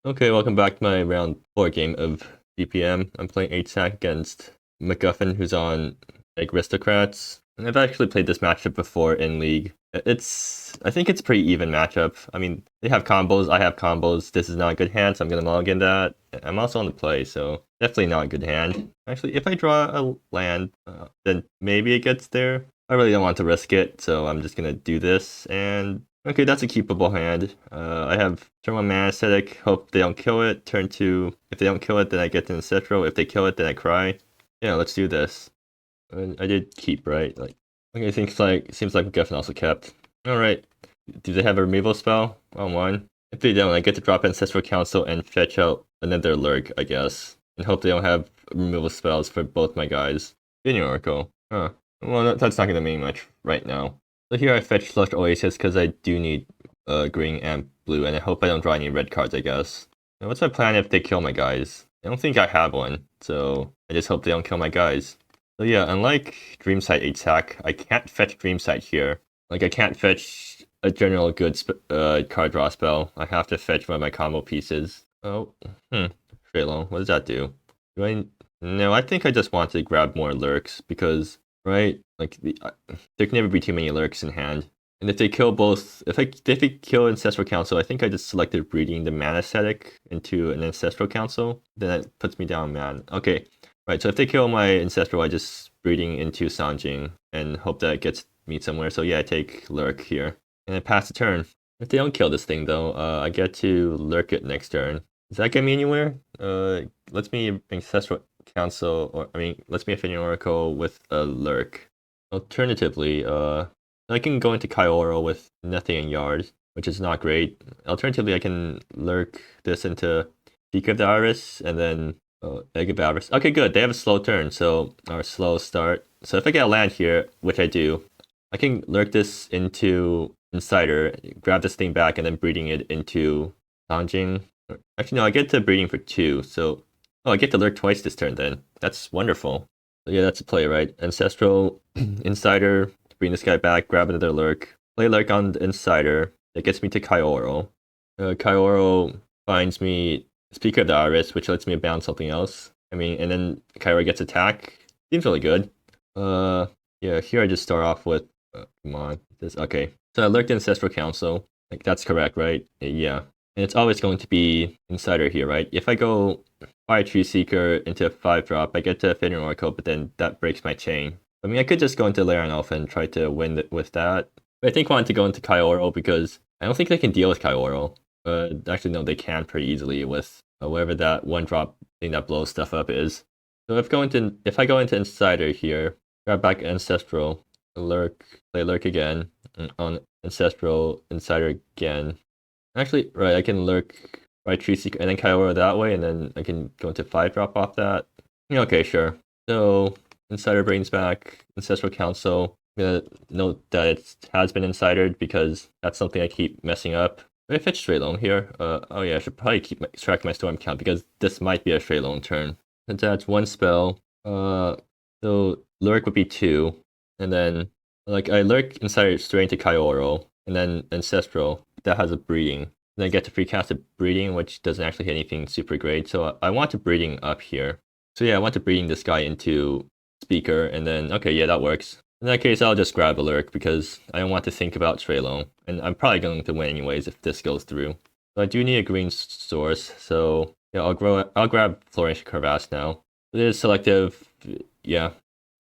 Okay, welcome back to my round 4 game of DPM. I'm playing HSAC against McGuffin, who's on Eggristocrats. And I've actually played this matchup before in League. I think it's a pretty even matchup. I mean, they have combos, I have combos. This is not a good hand, so I'm gonna mulligan that. I'm also on the play, so definitely not a good hand. Actually, if I draw a land, then maybe it gets there. I really don't want to risk it, so I'm just gonna do this, and okay, that's a keepable hand. I have turn 1 mana aesthetic, hope they don't kill it. Turn 2, if they don't kill it, then I get the Ancestral. If they kill it, then I cry. Yeah, let's do this. I did keep, right? Okay, seems like McGuffin also kept. Alright. Do they have a removal spell on 1? If they don't, I get to drop Ancestral Council and fetch out another Lurk, I guess. And hope they don't have removal spells for both my guys. Spinning Oracle. Huh. Well, that's not gonna mean much right now. So here I fetch Slush Oasis because I do need green and blue, and I hope I don't draw any red cards, I guess. Now, what's my plan if they kill my guys? I don't think I have one, so I just hope they don't kill my guys. So yeah, unlike Dreamsight HSAC, I can't fetch Dreamsight here. Like, I can't fetch a general good card draw spell. I have to fetch one of my combo pieces. Oh, Shrelong, what does that do? No, I think I just want to grab more lurks because, right? Like, there can never be too many lurks in hand. And if they kill both, if they kill Ancestral Council, I think I just selected breeding the mana aesthetic into an Ancestral Council. Then that puts me down man. Okay, right. So if they kill my Ancestral, I just breeding into Sanjing and hope that it gets me somewhere. So yeah, I take lurk here and I pass the turn. If they don't kill this thing though, I get to lurk it next turn. Does that get me anywhere? Lets me Ancestral Council, or I mean, lets me Infinite Oracle with a lurk. Alternatively, I can go into Kyoro with nothing in yard, which is not great. Alternatively, I can lurk this into Seeker of the Iris and then Egg of the Iris. Okay, good. They have a slow turn, so or slow start. So if I get a land here, which I do, I can lurk this into Insider, grab this thing back, and then breeding it into Sanjing. Actually, no, I get to breeding for 2, so I get to lurk twice this turn then. That's wonderful. So yeah, that's a play, right? Ancestral, Insider, bring this guy back, grab another lurk, play lurk on the Insider. That gets me to Kyoro. Kyoro finds me Speaker of the Iris, which lets me bounce something else. I mean, and then Kyoro gets attack. Seems really good. Yeah, here I just start off with, come on, this, okay. So I lurked Ancestral Council. Like, that's correct, right? Yeah. And it's always going to be Insider here, right? If I go Fire Tree Seeker into a 5-drop, I get to Infinite Oracle, but then that breaks my chain. I mean, I could just go into Larian Alpha and try to win with that. But I think I want to go into Kyoro because I don't think they can deal with Kyoro. Actually, no, they can pretty easily with whatever that 1-drop thing that blows stuff up is. So if I go into Insider here, grab back Ancestral, lurk, play lurk again, on Ancestral, Insider again. Actually, right, I can lurk right Tree Seeker and then Kyoro that way, and then I can go into 5-drop off that. Yeah, okay, sure. So Insider brings back Ancestral Council. I'm gonna note that it has been Insidered because that's something I keep messing up. Did I fetch Shrelong here? Oh yeah, I should probably keep track of my storm count because this might be a Shrelong turn. Since that's 1 spell, so lurk would be 2, and then like I lurk Insider straight into Kyoro, and then Ancestral that has a breeding. And then I get to free cast a breeding, which doesn't actually hit anything super great. So I want to breeding up here. So yeah, I want to breeding this guy into Speaker, and then okay, yeah, that works. In that case, I'll just grab a lurk because I don't want to think about Shrelong, and I'm probably going to win anyways if this goes through. So I do need a green source, so yeah, I'll grab Flourish Crevasse now. It is selective, yeah.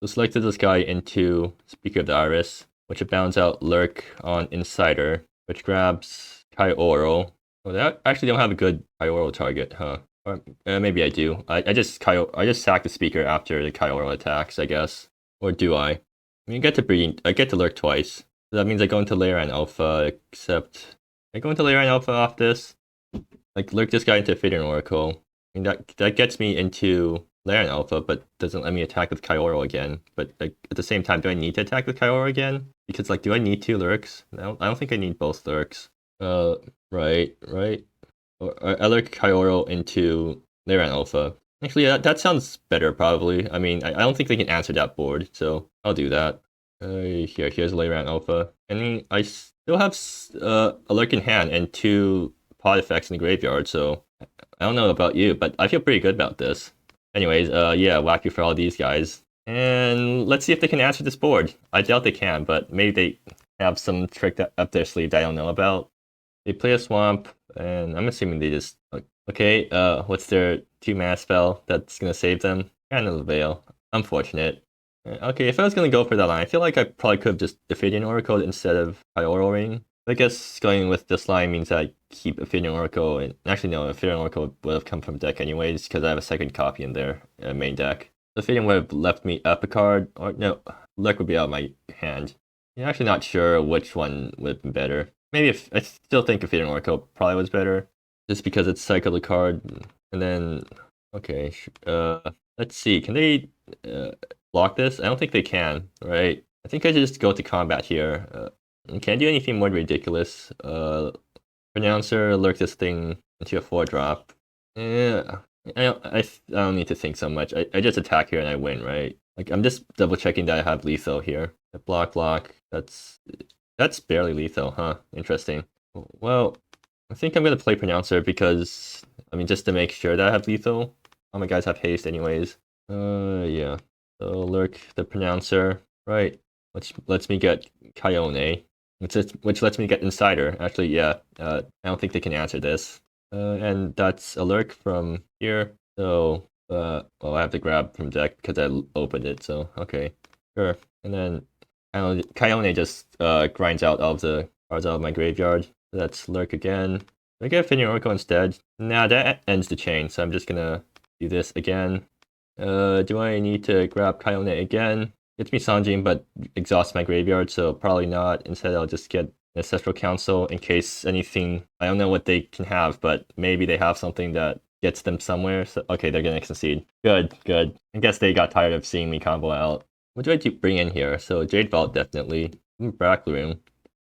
So selected this guy into Speaker of the Iris, which bounds out lurk on Insider, which grabs Kyoro. Oh, they actually don't have a good Kyoro target, huh? Or maybe I do. I just sack the Speaker after the Kyoro attacks, I guess. Or do I? I mean, I get to lurk twice. So that means I go into Layer and Alpha, except I go into Layer and Alpha off this. Like, lurk this guy into Fidden Oracle. I mean, that gets me into Layer and Alpha, but doesn't let me attack with Kyoro again. But like, at the same time, do I need to attack with Kyoro again? Because like, do I need 2 lurks? I don't think I need both lurks. Right. I lurk Kyoro into Layer and Alpha. Actually, that sounds better, probably. I mean, I don't think they can answer that board, so I'll do that. Here's Layer and Alpha. I mean, I still have a lurk in hand and 2 pod effects in the graveyard, so I don't know about you, but I feel pretty good about this. Anyways, yeah, whack you for all these guys. And let's see if they can answer this board. I doubt they can, but maybe they have some trick up their sleeve that I don't know about. They play a swamp, and I'm assuming they just... Okay, what's their 2-mana spell that's gonna save them? Kind of the Veil. Unfortunate. Okay, if I was gonna go for that line, I feel like I probably could have just defeated Oracle instead of Pyoro Ring. I guess going with this line means I keep Ophidian Oracle, and actually no, Ophidian Oracle would have come from deck anyways, because I have a second copy in their main deck. Ophidian would have left me up a card, or no, Luck would be out of my hand. I'm actually not sure which one would have been better. Maybe if I still think Ophidian Oracle probably was better, just because it's cycle the card, and then, okay, let's see, can they block this? I don't think they can, right? I think I should just go to combat here. Can't do anything more ridiculous. Pronouncer, lurk this thing into a 4-drop. Yeah, I don't need to think so much. I just attack here and I win, right? Like, I'm just double checking that I have lethal here. Block. That's barely lethal, huh? Interesting. Well, I think I'm gonna play Pronouncer because, I mean, just to make sure that I have lethal. All my guys have haste anyways. Yeah. So lurk the Pronouncer, right? Which lets me get Kyone. Which lets me get Insider. Actually, yeah, I don't think they can answer this. And that's a lurk from here. So, well, I have to grab from deck because I opened it, so, okay. Sure. And then Kyone just grinds out all of the cards out of my graveyard. So that's lurk again. Do I get Ophidian Oracle instead? Nah, that ends the chain, so I'm just gonna do this again. Do I need to grab Kyone again? Gets me Sanjin, but exhausts my graveyard, so probably not. Instead, I'll just get Ancestral Council in case anything... I don't know what they can have, but maybe they have something that gets them somewhere. So, okay, they're gonna concede. Good. I guess they got tired of seeing me combo out. What do I bring in here? So Jade Vault, definitely. Black Room.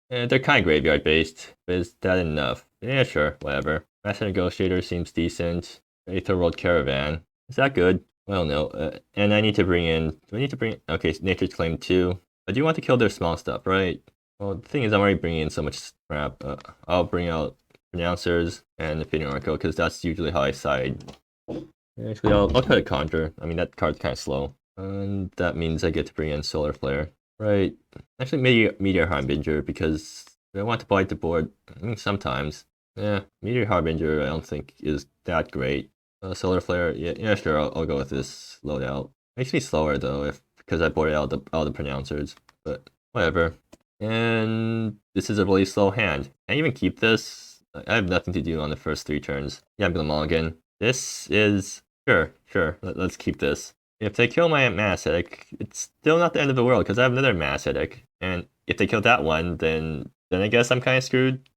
They're kind of graveyard-based, but is that enough? Yeah, sure, whatever. Master Negotiator seems decent. Aether World Caravan. Is that good? Well, no, and I need to bring in... Do I need to bring... Okay, Nature's Claim 2. I do want to kill their small stuff, right? Well, the thing is, I'm already bringing in so much crap. I'll bring out Pronouncers and Ophidian Oracle, because that's usually how I side. Actually, I'll try to Conjure. I mean, that card's kind of slow. And that means I get to bring in Solar Flare. Right. Actually, Meteor Harbinger, because I want to blight the board. I mean, sometimes. Yeah, Meteor Harbinger I don't think is that great. Solar Flare, yeah, sure, I'll go with this loadout. Makes me slower though, because I boarded out all the Pronouncers, but whatever. And this is a really slow hand. Can I even keep this? I have nothing to do on the first 3 turns. Yeah, I'm gonna mulligan. This is... Sure, let's keep this. If they kill my Mass Headache, it's still not the end of the world, because I have another Mass Headache. And if they kill that one, then I guess I'm kind of screwed.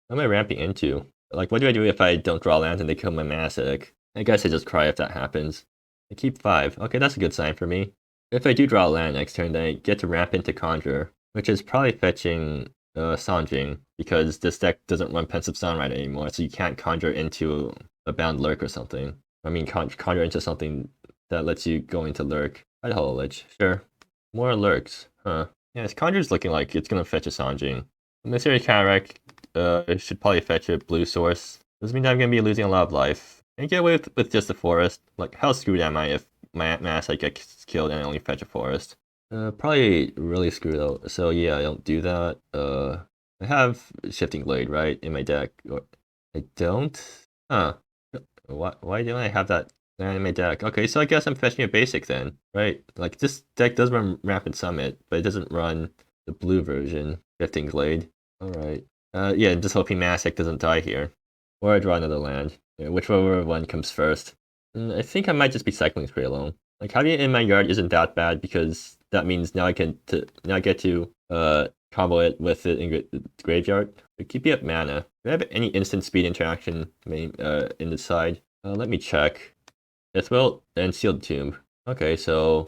What am I ramping into? Like, what do I do if I don't draw lands and they kill my Mass Headache? I guess I just cry if that happens. I keep 5. Okay, that's a good sign for me. If I do draw a land next turn, then I get to ramp into Conjure, which is probably fetching Sanjing, because this deck doesn't run Pensive Sunrise anymore, so you can't conjure into a bound lurk or something. I mean, conjure into something that lets you go into lurk. I'd Hollow Lich, sure. More lurks, huh? Yeah, this Conjure's looking like it's gonna fetch a Sanjing. Mystery Cataract should probably fetch a blue source. Doesn't mean that I'm gonna be losing a lot of life. I get away with just a forest. Like, how screwed am I if my Mass gets killed and I only fetch a forest? Probably really screwed though. So yeah, I don't do that. I have Shifting Blade, right, in my deck. Or I don't? Huh. Why don't I have that land in my deck? Okay, so I guess I'm fetching a basic then, right? Like, this deck does run Rapid Summit, but it doesn't run the blue version, Shifting Blade. Alright. Yeah, just hoping Mass doesn't die here. Or I draw another land. Whichever one comes first. I think I might just be cycling Spree alone. Like, having it in my yard isn't that bad, because that means now I get to combo it with it in the graveyard. But keep up mana. Do I have any instant speed interaction in the side? Let me check. Deathwilt and Sealed Tomb. Okay, so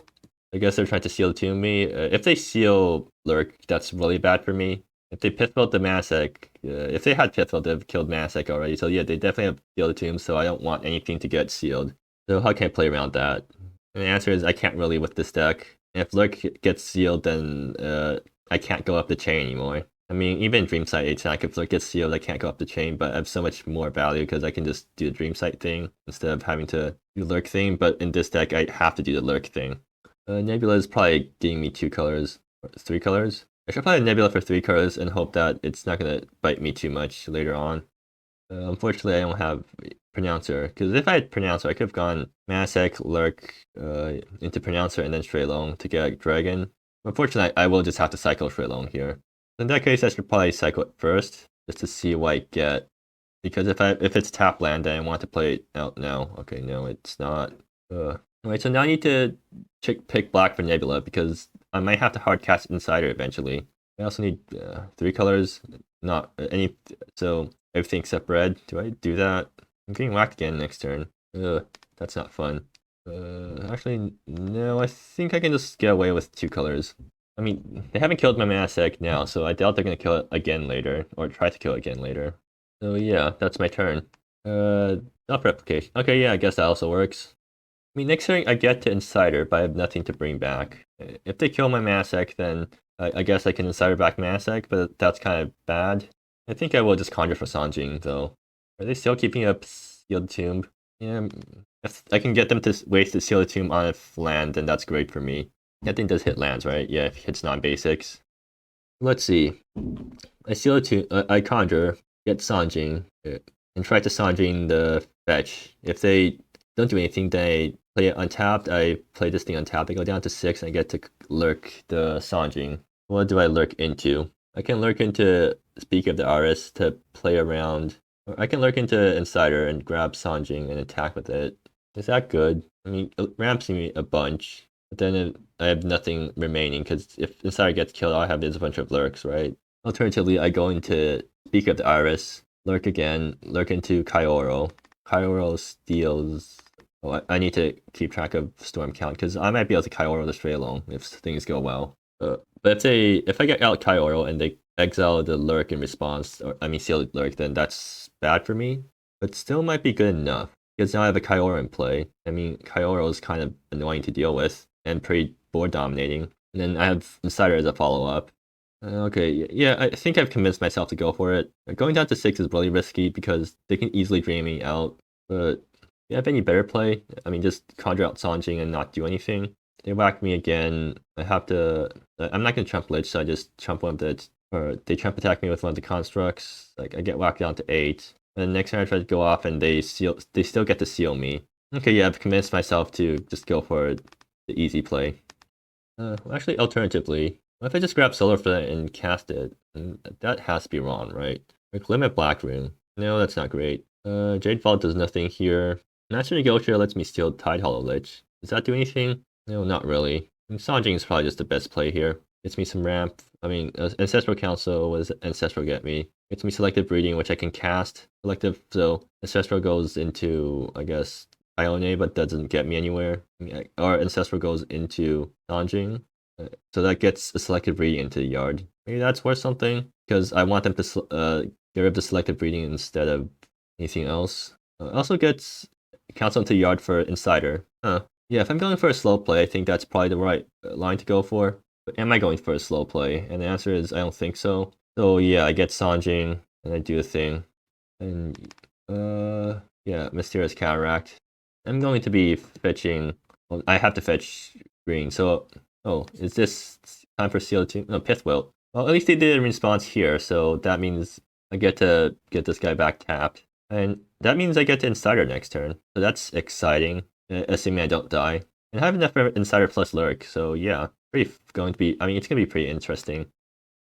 I guess they're trying to Sealed Tomb me. If they seal Lurk, that's really bad for me. If they Pithbuilt the Masek, if they had Pithbuilt, they've killed Masek already. So yeah, they definitely have Sealed Tomb, so I don't want anything to get sealed. So how can I play around that? And the answer is I can't really with this deck. And if Lurk gets sealed, then I can't go up the chain anymore. I mean, even Dream Sight 8 sack, if it gets sealed, I can't go up the chain, but I have so much more value because I can just do the Dream Sight thing instead of having to do Lurk thing. But in this deck, I have to do the Lurk thing. Nebula is probably getting me 2 colors, or 3 colors. I should play a Nebula for 3 colors and hope that it's not going to bite me too much later on. Unfortunately, I don't have Pronouncer, because if I had Pronouncer, I could have gone Masek, Lurk into Pronouncer and then Shuilong to get a Dragon. Unfortunately, I will just have to cycle Shuilong here. In that case, I should probably cycle it first, just to see what I get. Because if it's tap land, then I want to play it out now. Okay, no, it's not. Alright, so now I need to pick black for Nebula, because I might have to hard cast Insider eventually. I also need 3 colors, not any, so everything except red. Do I do that? I'm getting whacked again next turn. That's not fun. Actually, no, I think I can just get away with 2 colors. I mean, they haven't killed my Masek now, so I doubt they're going to kill it again later, or try to kill it again later. So yeah, that's my turn. Not replication. Okay, yeah, I guess that also works. I mean, next turn I get to Insider, but I have nothing to bring back. If they kill my Masek, then I guess I can Insider back Masek, but that's kind of bad. I think I will just Conjure for Sanjing, though. Are they still keeping up Sealed Tomb? Yeah, if I can get them to waste the Sealed Tomb on a land, then that's great for me. That thing does hit lands, right? Yeah, if it hits non-basics. Let's see. I Sealed Tomb, I Conjure, get Sanjing, and try to Sanjing the fetch. If they don't do anything, then I play it untapped. I play this thing untapped. I go down to 6 and I get to lurk the Sanjing. What do I lurk into? I can lurk into Speak of the Artist to play around. Or I can lurk into Insider and grab Sanjing and attack with it. Is that good? I mean, it ramps me a bunch. But then I have nothing remaining, because if Insider gets killed, all I have is a bunch of lurks, right? Alternatively, I go into Speak of the Iris, lurk again, lurk into Kyoro. Kyoro steals... Oh, I need to keep track of storm count, because I might be able to Kyoro this Shuilong if things go well. But if I get out Kyoro and they exile the lurk in response, or I mean seal the lurk, then that's bad for me. But still might be good enough, because now I have a Kyoro in play. I mean, Kyoro is kind of annoying to deal with and pretty board dominating. And then I have Insider as a follow-up. Okay, yeah, I think I've convinced myself to go for it. Going down to 6 is really risky because they can easily drain me out. But do you have any better play? I mean, just conjure out Sanjing and not do anything. They whack me again. I have to... I'm not going to Trump Lich, so I just Trump one of the... Or they Trump attack me with one of the constructs. Like, I get whacked down to 8. And next time I try to go off and they still get to seal me. Okay, yeah, I've convinced myself to just go for the easy play. Well, actually, alternatively, what if I just grab Solar Flare and cast it? That has to be wrong, right? Like, limit Black Rune. No, that's not great. Jade Vault does nothing here. Master Negotiator lets me steal Tide Hollow Lich. Does that do anything? No, not really. I mean, Sanjing is probably just the best play here. Gets me some ramp. I mean, Ancestral Council was Ancestral get me. Gets me Selective Breeding, which I can cast. Selective, so Ancestral goes into, I guess, Ione, but doesn't get me anywhere. Or Ancestral goes into Sanjing. So that gets a Selective Breeding into the yard. Maybe that's worth something, because I want them to get rid of the Selective Breeding instead of anything else. Also gets Council into yard for Insider. Yeah, if I'm going for a slow play, I think that's probably the right line to go for. But am I going for a slow play? And the answer is I don't think so. So yeah, I get Sanjing and I do a thing. And yeah, Mysterious Cataract. I'm going to be fetching... Well, I have to fetch green, so... Oh, is this time for Seal 2? No, Pithwilt. Well, at least they did a response here, so that means I get to get this guy back tapped. And that means I get to Insider next turn. So that's exciting, assuming I don't die. And I have enough for Insider plus Lurk, so yeah. It's going to be pretty interesting.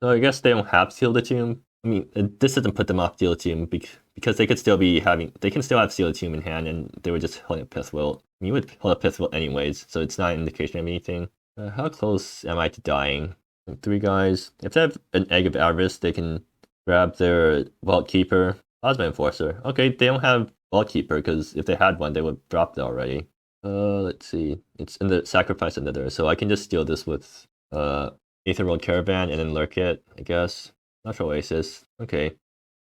So I guess they don't have Seal the Tomb. I mean, this doesn't put them off Seal the Tomb because they could still be they can still have Seal the Tomb in hand, and they would just hold up Pithwilt. I mean, you would hold up Pithwilt anyways, so it's not an indication of anything. How close am I to dying? 3 guys. If they have an Egg of Avarice, they can grab their Vault Keeper. Plasma Enforcer. Okay, they don't have Vault Keeper, because if they had one, they would drop it already. Let's see. It's in the Sacrifice Another, so I can just steal this with Aetherworld Caravan and then lurk it, I guess. Lethal Oasis. Okay.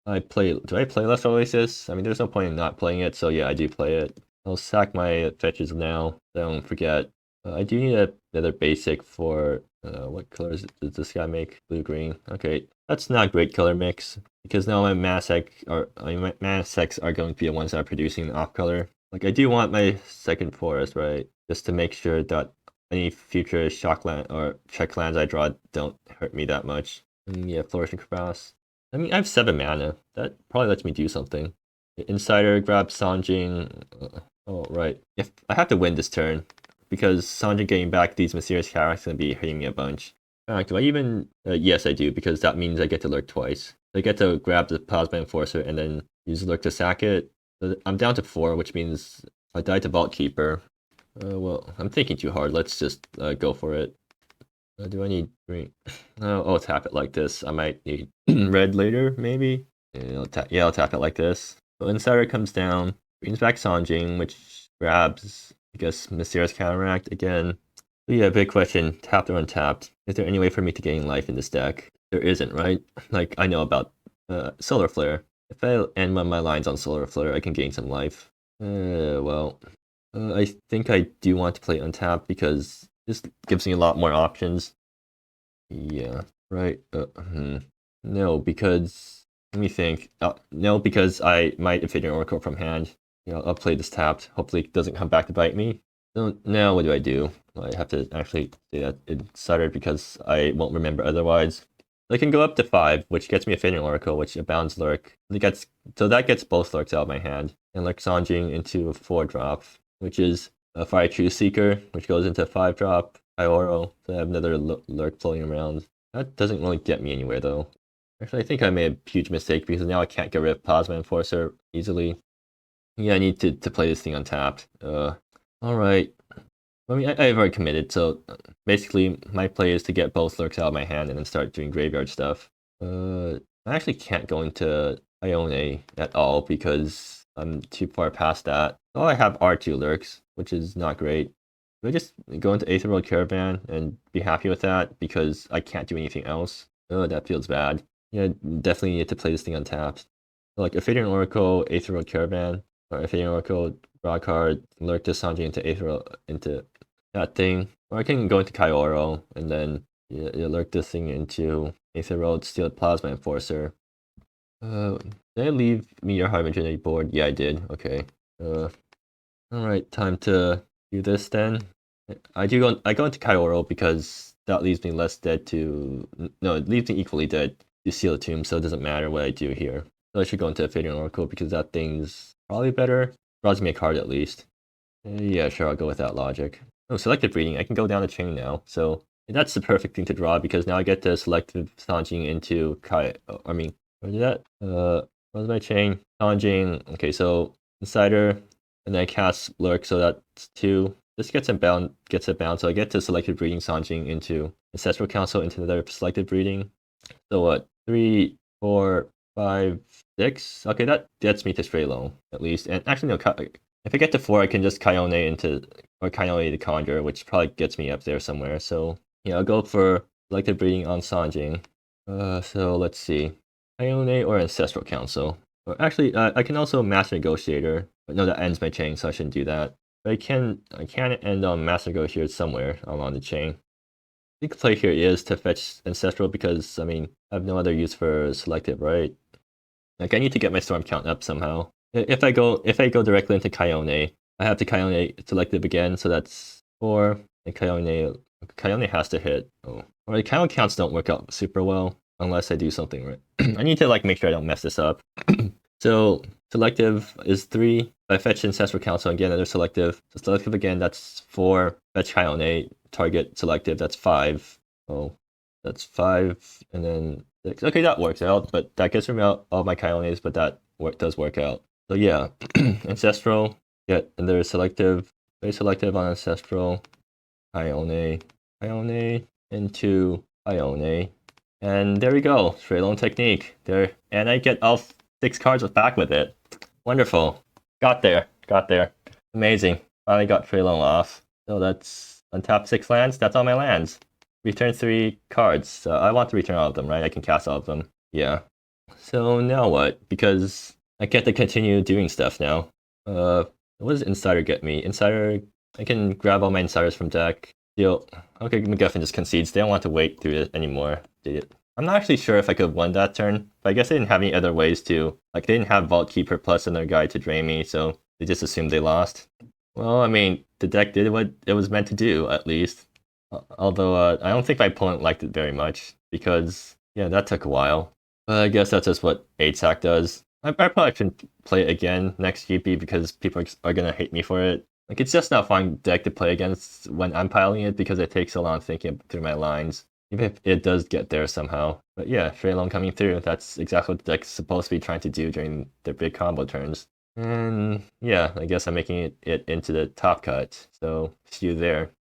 Do I play Lethal Oasis? I mean, there's no point in not playing it, so yeah, I do play it. I'll sack my fetches now, don't forget. I do need another basic for What colors does this guy make? Blue, green. Okay, that's not a great color mix because now my my mana sets are going to be the ones that are producing the off color. Like I do want my second forest, right? Just to make sure that any future shock land or check lands I draw don't hurt me that much. Yeah, Flourishing Crevasse. I mean, I have 7 mana. That probably lets me do something. Insider, grab Sanjing. Oh, right. If I have to win this turn, because Sanjing getting back these mysterious characters is going to be hitting me a bunch. Do I even... yes, I do, because that means I get to lurk twice. I get to grab the Plasma Enforcer and then use lurk to sack it. So I'm down to 4, which means I die to Vault Keeper. Well, I'm thinking too hard. Let's just go for it. Do I need green? Oh, I'll tap it like this. I might need red later, maybe? Yeah, I'll tap it like this. So Insider comes down, brings back Sanjing, which grabs, I guess, Mysterious Counteract again. But yeah, big question, tapped or untapped. Is there any way for me to gain life in this deck? There isn't, right? Like, I know about Solar Flare. If I end one of my lines on Solar Flare, I can gain some life. Well, I think I do want to play untapped because this gives me a lot more options. Yeah, right. No, because let me think. No, because I might Ethereal Oracle from hand. Yeah, I'll play this tapped. Hopefully it doesn't come back to bite me. So now what do? I have to actually say that it started because I won't remember otherwise. I can go up to 5, which gets me Ethereal Oracle, which abounds lurk. So that gets both lurks out of my hand. And lurk Sanjing into a 4-drop, which is a Fire Truth Seeker, which goes into 5-drop. Ioro, so I have another lurk floating around. That doesn't really get me anywhere though. Actually, I think I made a huge mistake because now I can't get rid of Plasma Enforcer easily. Yeah, I need to play this thing untapped. Alright. I mean, I've already committed, so basically my play is to get both lurks out of my hand and then start doing graveyard stuff. I actually can't go into Ione at all because I'm too far past that. Oh, I have R2 lurks, which is not great. Do I just go into Aether Road Caravan and be happy with that because I can't do anything else? Oh, that feels bad. Yeah, definitely need to play this thing untapped. So like Ethereal Oracle, Aether Road Caravan, or Ethereal Oracle, draw a card, lurk this Sanjing into that thing. Or I can go into Kyoro and then you lurk this thing into Aether Road, steal Plasma Enforcer. Did I leave Meteor Harbinger board? Yeah, I did. Okay. Alright, time to do this then. I go into Kyoro because that leaves me less dead to... No, it leaves me equally dead to Seal the Tomb, so it doesn't matter what I do here. So I should go into Ethereal Oracle because that thing's probably better. Draws me a card at least. Yeah, sure, I'll go with that logic. Oh, Selective Breeding. I can go down the chain now. So that's the perfect thing to draw because now I get to Selective Sanjing into what is that? What was my chain? Sanjing. Okay, so Insider, and then I cast Lurk, so that's 2. This gets it bound, so I get to Selective Breeding Sanjing into Ancestral Council into another Selective Breeding. So what? 3, 4, 5, 6? Okay, that gets me to Stray Loam, at least. And actually, no, if I get to 4, I can just Kyone the Conjure, which probably gets me up there somewhere. So, yeah, I'll go for Selective Breeding on Sanjing. So let's see. Kyone or Ancestral Council. Or actually, I can also Master Negotiator. But no, that ends my chain, so I shouldn't do that. But I can end on Master Negotiator somewhere along the chain. I think the play here is to fetch Ancestral because, I mean, I have no other use for Selective, right? Like, I need to get my Storm count up somehow. If I go directly into Kyone, I have to Kyone Selective again, so that's 4. And Kyone has to hit. Oh, or the Kyone counts don't work out super well unless I do something right. I need to make sure I don't mess this up. So Selective is 3. If I fetch Ancestral Council and get another Selective. So Selective again, that's 4. Fetch Kyone, target Selective, that's 5. Oh, that's 5, and then 6. Okay, that works out, but that gets rid of all my Kyones, but that does work out. So yeah, Ancestral, get another Selective, very Selective on Ancestral, Kyone into Kyone, and there we go, Stray Loam technique. There, and I get all 6 cards back with it. Wonderful. Got there. Amazing. Finally got Stray Loam off. So that's untap 6 lands. That's all my lands. Return 3 cards. I want to return all of them, right? I can cast all of them. Yeah. So now what? Because I get to continue doing stuff now. What does Insider get me? Insider, I can grab all my Insiders from deck. Deal. Okay, McGuffin just concedes. They don't want to wait through it anymore. I'm not actually sure if I could have won that turn, but I guess they didn't have any other ways to. Like, they didn't have Vault Keeper plus another guy to drain me, so they just assumed they lost. Well, I mean, the deck did what it was meant to do, at least. Although, I don't think my opponent liked it very much, because, yeah, that took a while. But I guess that's just what 8-sack does. I probably shouldn't play it again next GP, because people are gonna hate me for it. Like, it's just not a fun deck to play against when I'm piling it, because it takes so long thinking through my lines. Even if it does get there somehow. But yeah, Shrey Long coming through. That's exactly what the deck's supposed to be trying to do during their big combo turns. And yeah, I guess I'm making it into the top cut. So see you there.